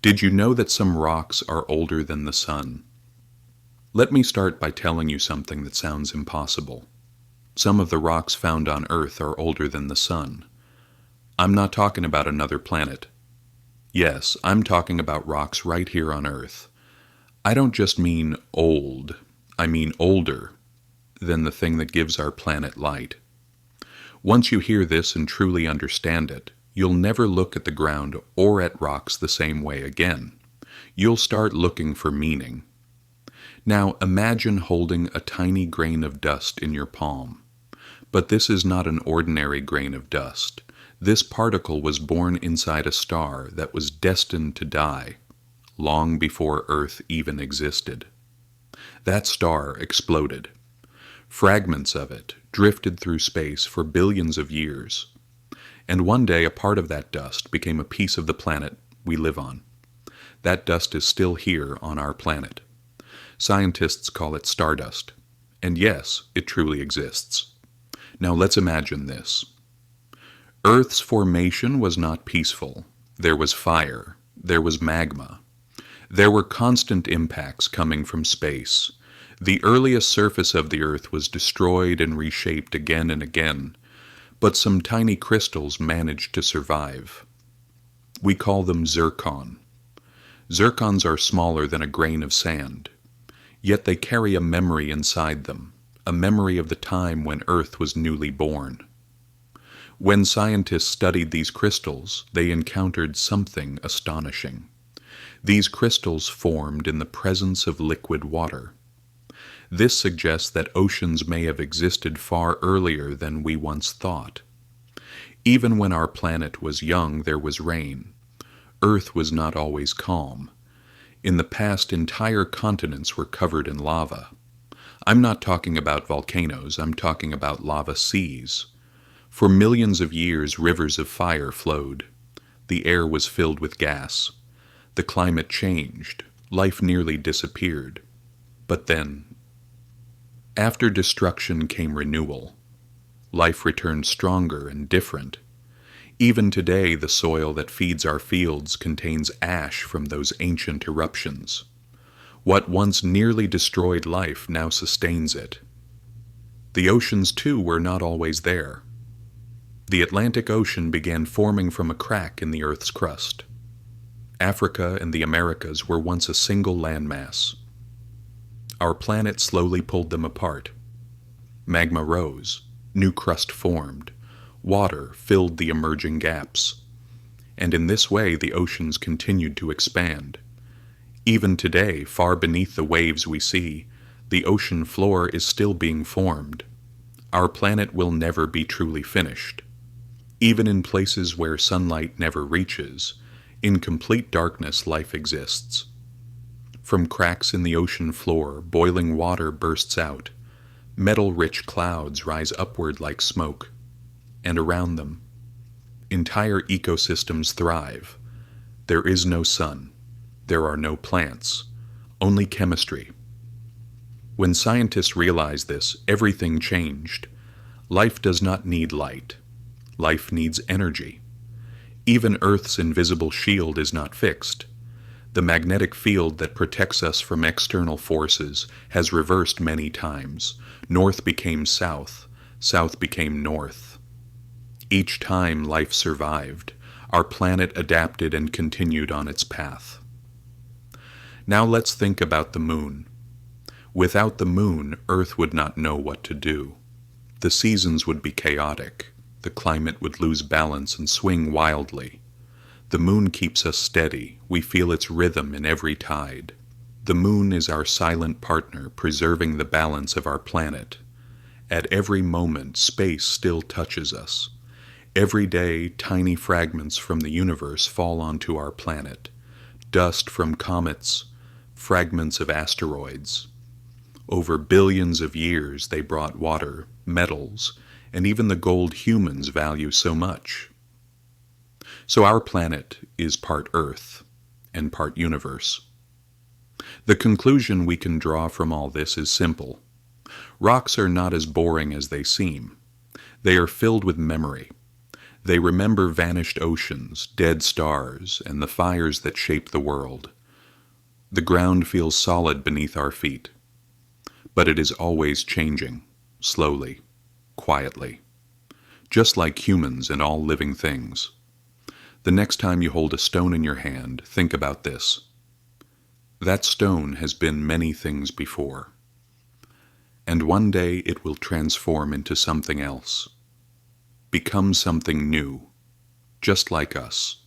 Did you know that some rocks are older than the sun? Let me start by telling you something that sounds impossible. Some of the rocks found on Earth are older than the sun. I'm not talking about another planet. Yes, I'm talking about rocks right here on Earth. I don't just mean old, I mean older than the thing that gives our planet light. Once you hear this and truly understand it, you'll never look at the ground or at rocks the same way again. You'll start looking for meaning. Now imagine holding a tiny grain of dust in your palm. But this is not an ordinary grain of dust. This particle was born inside a star that was destined to die long before Earth even existed. That star exploded. Fragments of it drifted through space for billions of years. And one day a part of that dust became a piece of the planet we live on. That dust is still here on our planet. Scientists call it stardust. And yes, it truly exists. Now let's imagine this. Earth's formation was not peaceful. There was fire. There was magma. There were constant impacts coming from space. The earliest surface of the Earth was destroyed and reshaped again and again, but some tiny crystals managed to survive. We call them zircon. Zircons are smaller than a grain of sand, yet they carry a memory inside them, a memory of the time when Earth was newly born. When scientists studied these crystals, they encountered something astonishing. These crystals formed in the presence of liquid water. This suggests that oceans may have existed far earlier than we once thought. Even when our planet was young, there was rain. Earth was not always calm. In the past, entire continents were covered in lava. I'm not talking about volcanoes, I'm talking about lava seas. For millions of years, rivers of fire flowed. The air was filled with gas. The climate changed. Life nearly disappeared. But then, after destruction came renewal. Life returned stronger and different. Even today, the soil that feeds our fields contains ash from those ancient eruptions. What once nearly destroyed life now sustains it. The oceans, too, were not always there. The Atlantic Ocean began forming from a crack in the Earth's crust. Africa and the Americas were once a single landmass. Our planet slowly pulled them apart. Magma rose, new crust formed, water filled the emerging gaps. And in this way the oceans continued to expand. Even today, far beneath the waves we see, the ocean floor is still being formed. Our planet will never be truly finished. Even in places where sunlight never reaches, in complete darkness life exists. From cracks in the ocean floor, boiling water bursts out. Metal-rich clouds rise upward like smoke. And around them, entire ecosystems thrive. There is no sun. There are no plants. Only chemistry. When scientists realized this, everything changed. Life does not need light. Life needs energy. Even Earth's invisible shield is not fixed. The magnetic field that protects us from external forces has reversed many times. North became south, south became north. Each time life survived, our planet adapted and continued on its path. Now let's think about the moon. Without the moon, Earth would not know what to do. The seasons would be chaotic. The climate would lose balance and swing wildly. The moon keeps us steady. We feel its rhythm in every tide. The moon is our silent partner, preserving the balance of our planet. At every moment, space still touches us. Every day, tiny fragments from the universe fall onto our planet. Dust from comets, fragments of asteroids. Over billions of years, they brought water, metals, and even the gold humans value so much. So our planet is part Earth and part universe. The conclusion we can draw from all this is simple. Rocks are not as boring as they seem. They are filled with memory. They remember vanished oceans, dead stars, and the fires that shape the world. The ground feels solid beneath our feet, but it is always changing, slowly, quietly, just like humans and all living things. The next time you hold a stone in your hand, think about this. That stone has been many things before, and one day it will transform into something else, become something new, just like us.